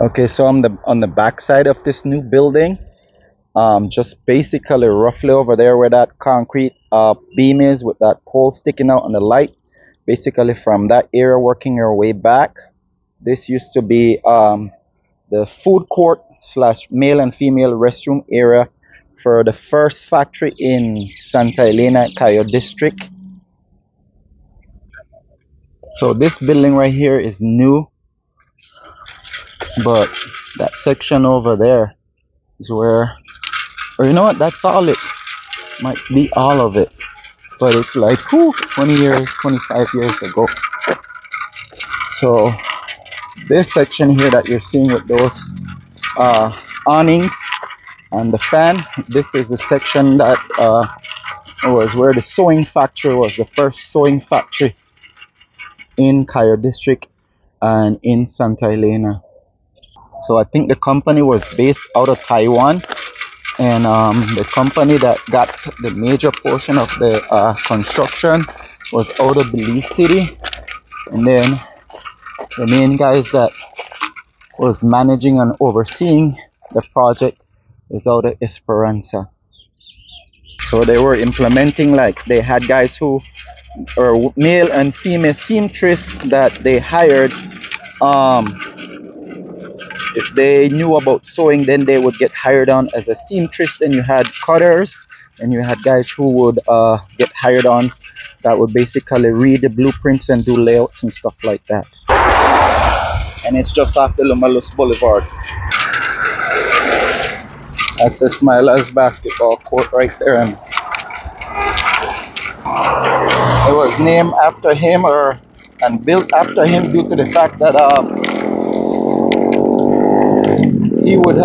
Okay, so I'm on the back side of this new building. Just basically roughly over there where that concrete beam is with that pole sticking out on the light. Basically from that area working your way back. This used to be the food court slash male and female restroom area for the first factory in Santa Elena, Cayo district. So this building right here is new, but that section over there is where, or you know what, that's all it might be, all of it, but it's like 20 years, 25 years ago. So this section here that you're seeing with those awnings and the fan, this is the section that was where the sewing factory was, the first sewing factory in Cayo district and in Santa Elena. So I think the company was based out of Taiwan, and the company that got the major portion of the construction was out of Belize city, and then the main guys that was managing and overseeing the project is out of Esperanza. So they were implementing, like they had guys who are male and female seamstress that they hired. If they knew about sewing, then they would get hired on as a seamstress. Then you had cutters, and you had guys who would get hired on that would basically read the blueprints and do layouts and stuff like that. And it's just off the Lumalus Boulevard. That's the Smilers basketball court right there, and it was named after him and built after him due to the fact that he would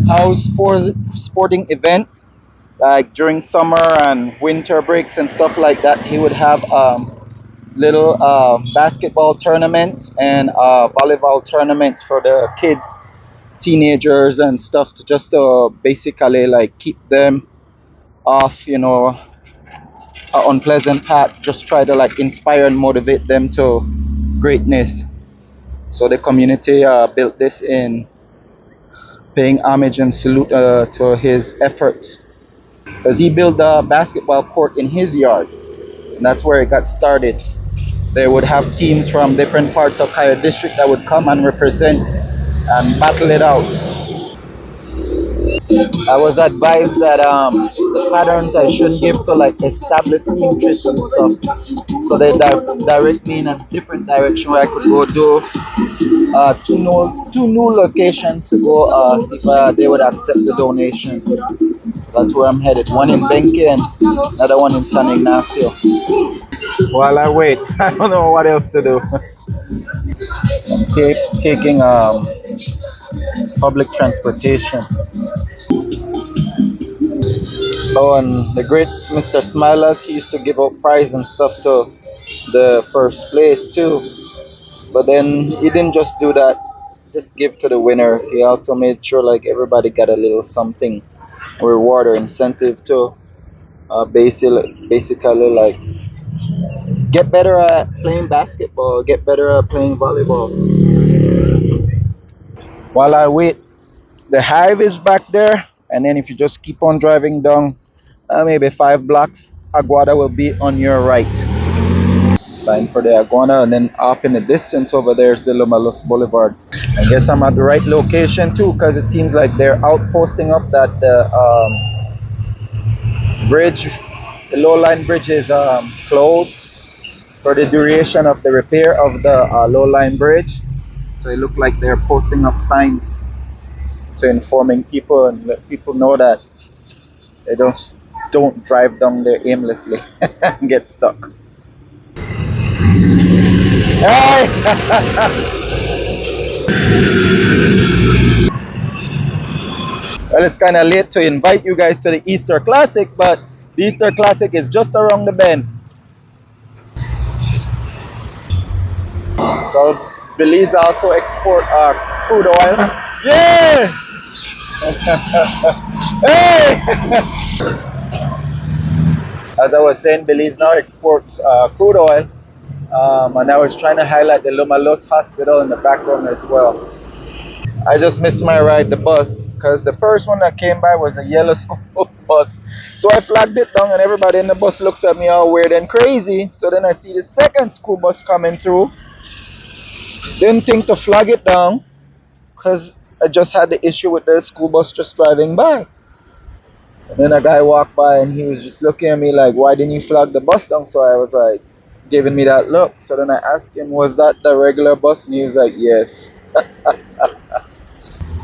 house sporting events like during summer and winter breaks and stuff like that. He would have little basketball tournaments and volleyball tournaments for the kids, teenagers and stuff, to just basically like keep them off, you know, an unpleasant path. Just try to like inspire and motivate them to greatness. So the community built this in paying homage and salute to his efforts, because he built a basketball court in his yard, and that's where it got started. They would have teams from different parts of Cayo district that would come and represent and battle it out. I was advised that the patterns I should give to like established seamstress and stuff, so they direct me in a different direction where I could go do two new locations to go see if they would accept the donations. That's where I'm headed. One in Benque and another one in San Ignacio. While I wait, I don't know what else to do. Taking public transportation. Oh, and the great Mr. Smilers, he used to give out prize and stuff to the first place too. But then he didn't just do that, just give to the winners. He also made sure like everybody got a little something, reward or incentive to basically like get better at playing basketball, get better at playing volleyball. While I wait, the hive is back there, and then if you just keep on driving down maybe 5 blocks, Aguada will be on your right. Sign for the Aguada, and then off in the distance over there is the Lumalus Boulevard. I guess I'm at the right location too, because it seems like they're outposting up that the bridge, the low line bridge is closed for the duration of the repair of the low line bridge. So it looked like they're posting up signs to informing people and let people know that they don't drive down there aimlessly and get stuck. Hey! Well, it's kind of late to invite you guys to the Easter Classic, but the Easter Classic is just around the bend. So Belize also export crude oil. Yeah! Hey! As I was saying, Belize now exports crude oil, And I was trying to highlight the Lumalos Hospital in the background as well. I just missed my ride, the bus, because the first one that came by was a yellow school bus. So I flagged it down, and everybody in the bus looked at me all weird and crazy. So then I see the second school bus coming through. Didn't think to flag it down, because I just had the issue with the school bus just driving by. And then a guy walked by, and he was just looking at me like, "Why didn't you flag the bus down?" So I was like, giving me that look. So then I asked him, "Was that the regular bus?" And he was like, "Yes."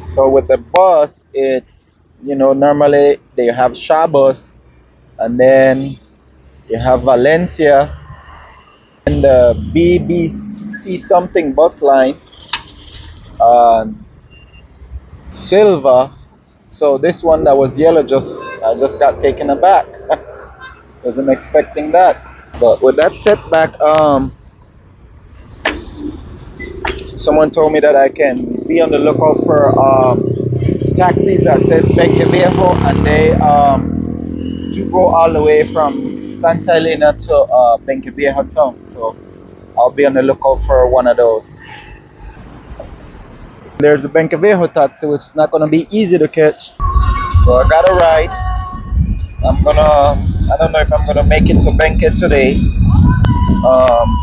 So with the bus, it's, normally they have Shabos, and then you have Valencia, and the BBC something bus line, Silva. So this one that was yellow, I just got taken aback. Wasn't expecting that. But with that setback, someone told me that I can be on the lookout for taxis that says Benque Viejo, and they do go all the way from Santa Elena to Benque Viejo town. So I'll be on the lookout for one of those. There's a Benque Viejo taxi, which is not going to be easy to catch. So I got a ride. I don't know if I'm gonna make it to Benque today, um,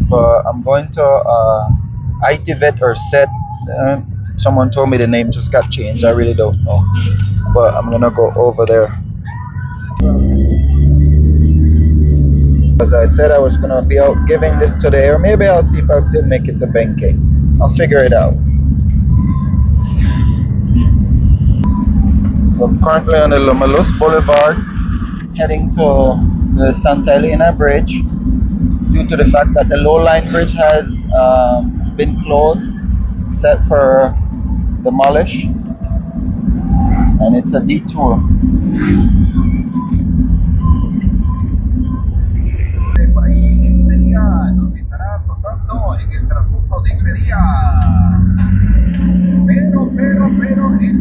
but I'm going to ITVET or SET. Uh, Someone told me the name just got changed. I really don't know, but I'm gonna go over there. As I said, I was gonna be out giving this today, or maybe I'll see if I'll still make it to Benque. I'll figure it out. So I'm currently on the Lomalus Boulevard, heading to the Santa Elena Bridge, due to the fact that the low line bridge has been closed, set for demolish, and it's a detour. Por ahí este día nos estará azotando en el transcurso de este día. Pero el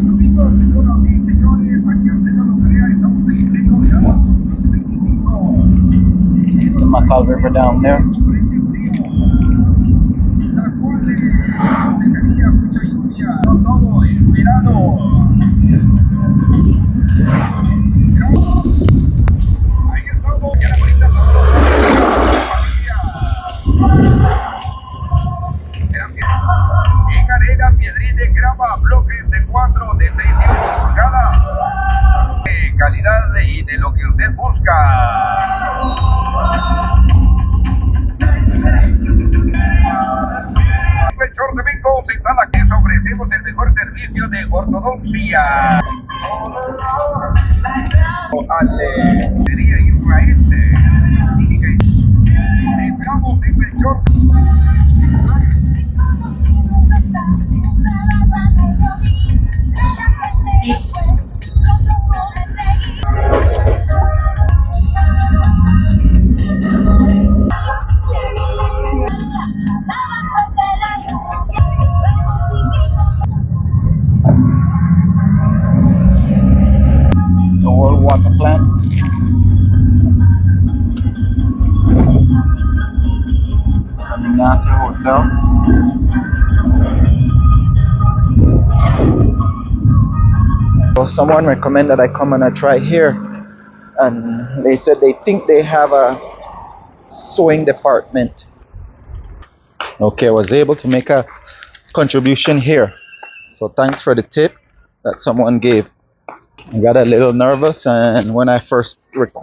domingo, señoras y señores, para que usted no lo crea, estamos en pleno verano 2025. It's the Macau River down there. La cual dejaría mucha lluvia todo el verano. Ahí estamos, ya la bonita en arena, piedrita, grava, bloques de 4, de 6 y 8 pulgadas. De calidad y de lo que usted busca. El short de Benque se instala que ofrecemos el mejor servicio de ortodoncia. Sería Israel. Entramos en el short. The World Water Plant. San Ignacio Hotel. So someone recommended I come and I try here, and they said they think they have a sewing department. Okay, I was able to make a contribution here, so thanks for the tip that someone gave. I got a little nervous, and when I first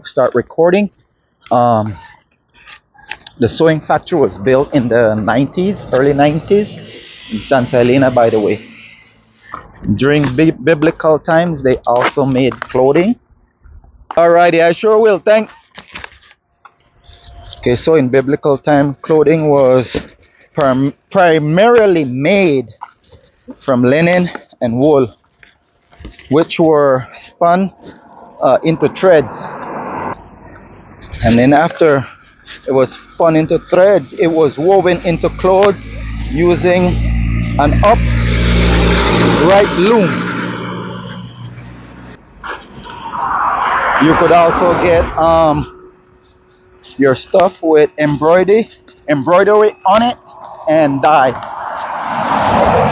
start recording, the sewing factory was built in the 90s, early 90s, in Santa Elena, by the way. During biblical times, they also made clothing. Alrighty, I sure will, thanks. Okay, so in biblical time, clothing was primarily made from linen and wool, which were spun into threads. And then after it was spun into threads, it was woven into cloth using an upright loom. You could also get your stuff with embroidery on it and dye.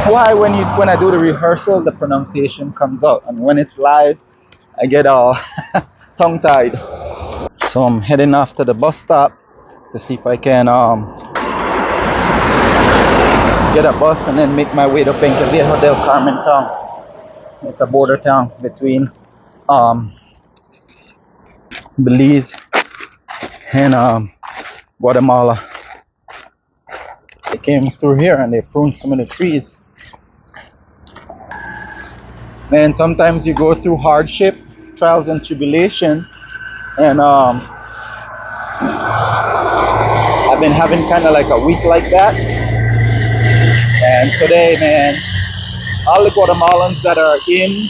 Why when I do the rehearsal the pronunciation comes out, and when it's live I get all tongue tied. So I'm heading off to the bus stop to see if I can get a bus and then make my way to Benque del Carmen town. It's a border town between um, Belize and Guatemala. They came through here and they pruned some of the trees. And sometimes you go through hardship, trials and tribulation, and I've been having kind of like a week like that. And today, man, all the Guatemalans that are in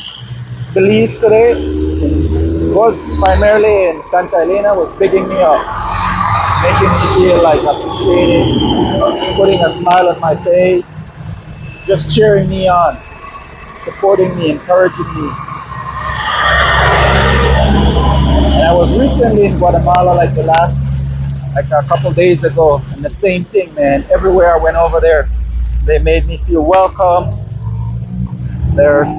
Belize today was primarily in Santa Elena was bigging me up, making me feel like appreciated, putting a smile on my face, just cheering me on, supporting me, encouraging me. And I was recently in Guatemala like a couple days ago, and the same thing, man. Everywhere I went over there, they made me feel welcome. There's,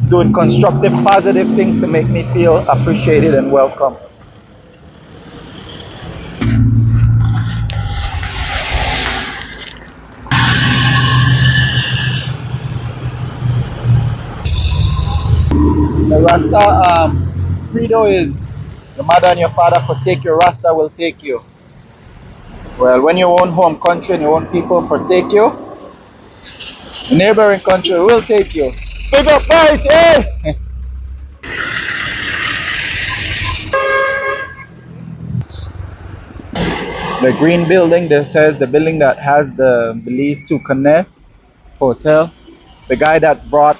doing constructive, positive things to make me feel appreciated and welcome. The Rasta credo is your mother and your father forsake you, Rasta will take you. Well, when your own home country and your own people forsake you, the neighboring country will take you. Big up, boys, eh? The green building that says the building that has the Belize to Canes Hotel. The guy that brought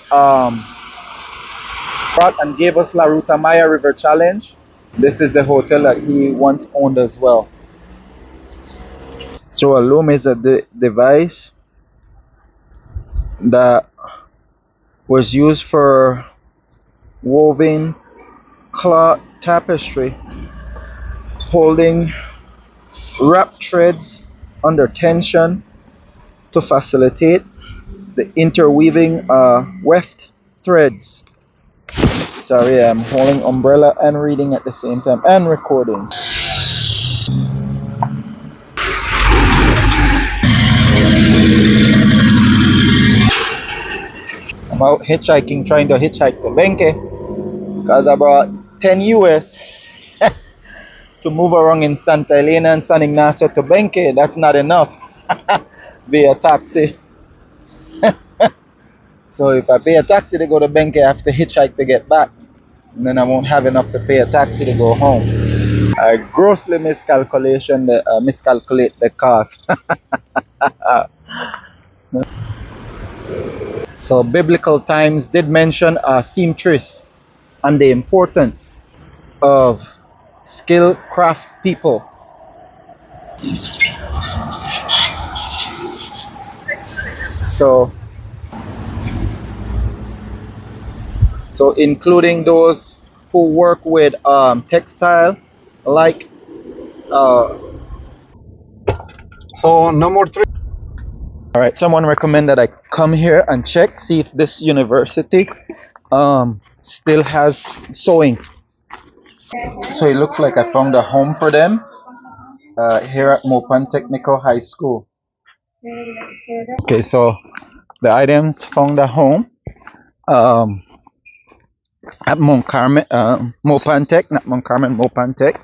and gave us La Ruta Maya River Challenge. This is the hotel that he once owned as well. So a loom is a device that was used for woven cloth tapestry, holding wrap threads under tension to facilitate the interweaving weft threads. Sorry, I'm holding umbrella and reading at the same time and recording. I'm out hitchhiking, trying to hitchhike to Benque because I brought 10 US to move around in Santa Elena and San Ignacio to Benque. That's not enough via taxi. So if I pay a taxi to go to Benque, I have to hitchhike to get back. And then I won't have enough to pay a taxi to go home. I grossly miscalculate the cost. So biblical times did mention a seamstress and the importance of skilled craft people. So including those who work with textile, like so number 3. all right, someone recommended I come here and check, see if this university still has sewing. So it looks like I found a home for them here at Mopan Technical High School. Okay, so the items found a home at Mopan Tech, not Mount Carmel, Mopan Tech.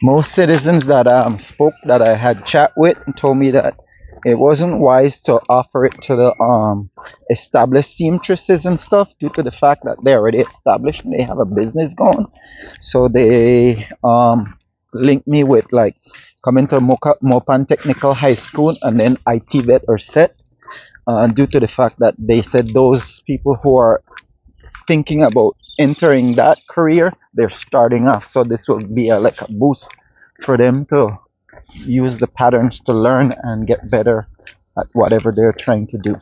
Most citizens that spoke that I had chat with told me that it wasn't wise to offer it to the established seamstresses and stuff due to the fact that they're already established and they have a business going. So they linked me with like coming to Mopan Technical High School and then IT vet or set due to the fact that they said those people who are thinking about entering that career, they're starting off, so this will be like a boost for them to use the patterns to learn and get better at whatever they're trying to do.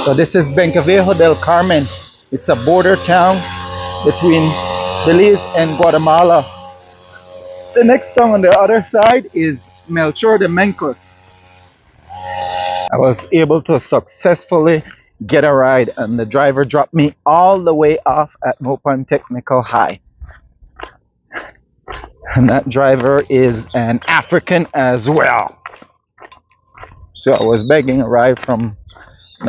So this is Benque del Carmen. It's a border town between Belize and Guatemala. The next town on the other side is Melchor de Mencos. I was able to successfully get a ride, and the driver dropped me all the way off at Mopan Technical High. And that driver is an African as well. So I was begging a ride from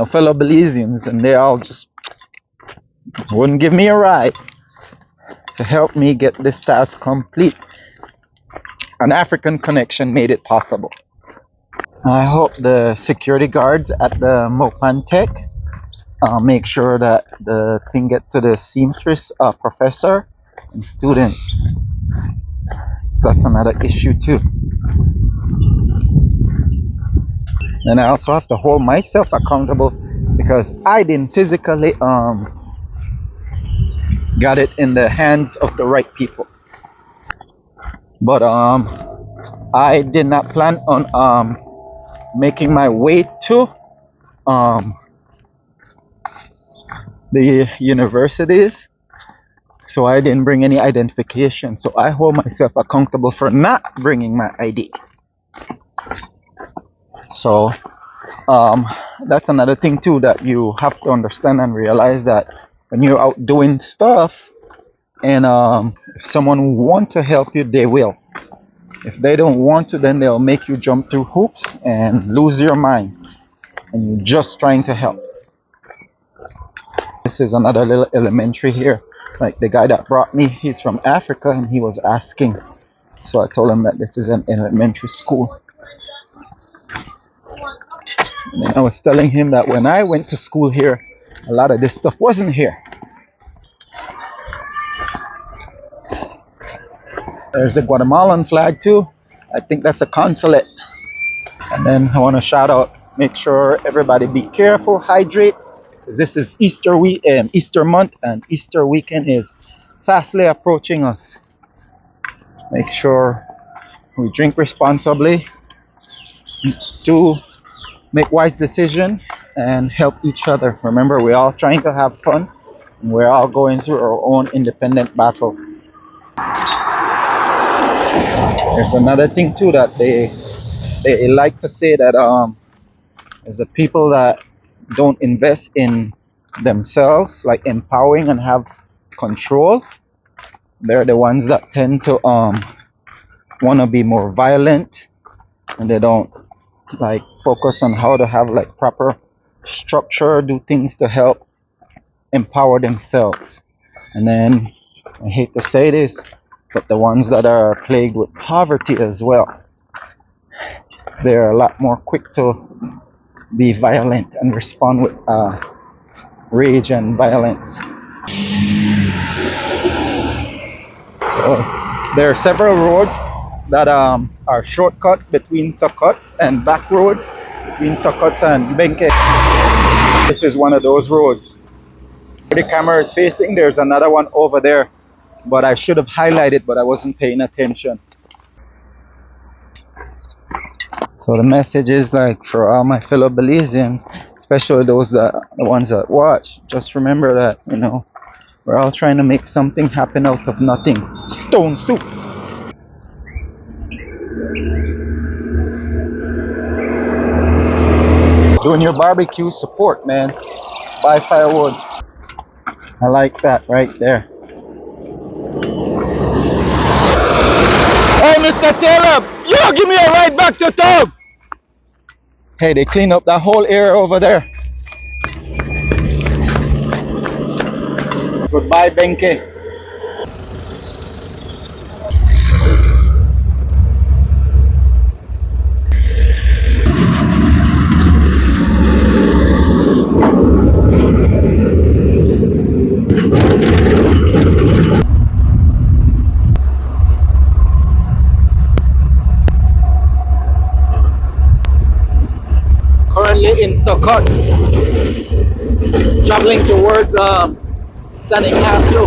fellow Belizeans, and they all just wouldn't give me a ride to help me get this task complete. An African connection made it possible. I hope the security guards at the Mopan Tech make sure that the thing gets to the seamstress professor and students. So that's another issue too. And I also have to hold myself accountable because I didn't physically got it in the hands of the right people. But I did not plan on making my way to the universities, so I didn't bring any identification. So I hold myself accountable for not bringing my ID. So that's another thing too that you have to understand and realize, that when you're out doing stuff, and if someone want to help you, they will. If they don't want to, then they'll make you jump through hoops and lose your mind, and you're just trying to help. This is another little elementary here. Like the guy that brought me, he's from Africa, and he was asking, so I told him that this is an elementary school. And then I was telling him that when I went to school here, a lot of this stuff wasn't here. There's a Guatemalan flag too. I think that's a consulate. And then I want to shout out, make sure everybody be careful, hydrate, because this is Easter month, and Easter weekend is fastly approaching us. Make sure we drink responsibly, do make wise decisions, and help each other. Remember, we're all trying to have fun, and we're all going through our own independent battle. There's another thing too that they like to say, that is the people that don't invest in themselves, like empowering and have control, they're the ones that tend to want to be more violent, and they don't like focus on how to have like proper structure, do things to help empower themselves. And then I hate to say this, but the ones that are plagued with poverty as well, they're a lot more quick to be violent and respond with rage and violence. So there are several roads that are shortcut between Sokots, and back roads between Sokots and Benque. This is one of those roads. Where the camera is facing, there's another one over there, but I should have highlighted, but I wasn't paying attention. So the message is, like, for all my fellow Belizeans, especially those the ones that watch, just remember that, we're all trying to make something happen out of nothing. Stone soup. Doing your barbecue, support, man. Buy firewood. I like that right there. Hey, Mr. Taylor, yo, give me a ride back to town. Hey, they clean up that whole area over there. Goodbye, Benque. Currently in Sokots, traveling towards San Ignacio.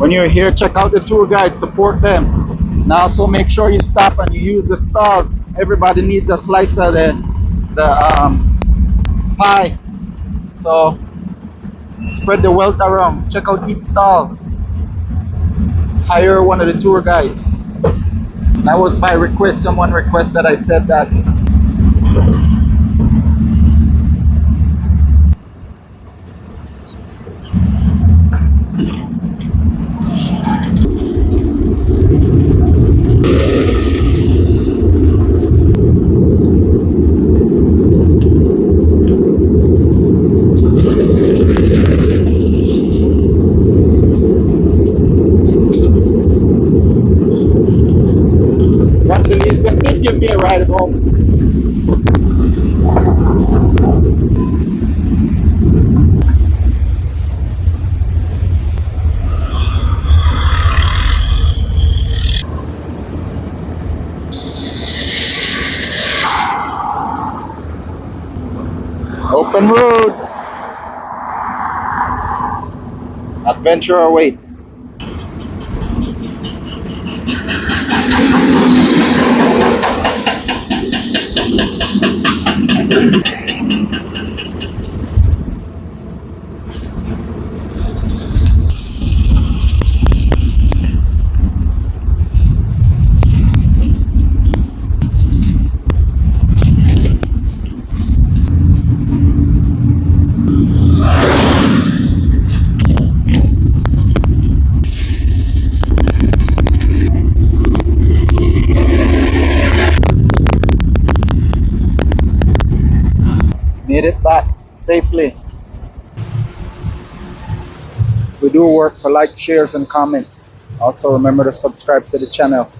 When you're here, check out the tour guide, support them. And also make sure you stop and you use the stalls. Everybody needs a slice of the pie. So spread the wealth around. Check out each stalls. Hire one of the tour guides. That was my request. Someone requested that I said that. From Belize, but did give me a ride home. Open road. Adventure awaits. Made it back safely. We do work for like, shares, and comments. Also remember to subscribe to the channel.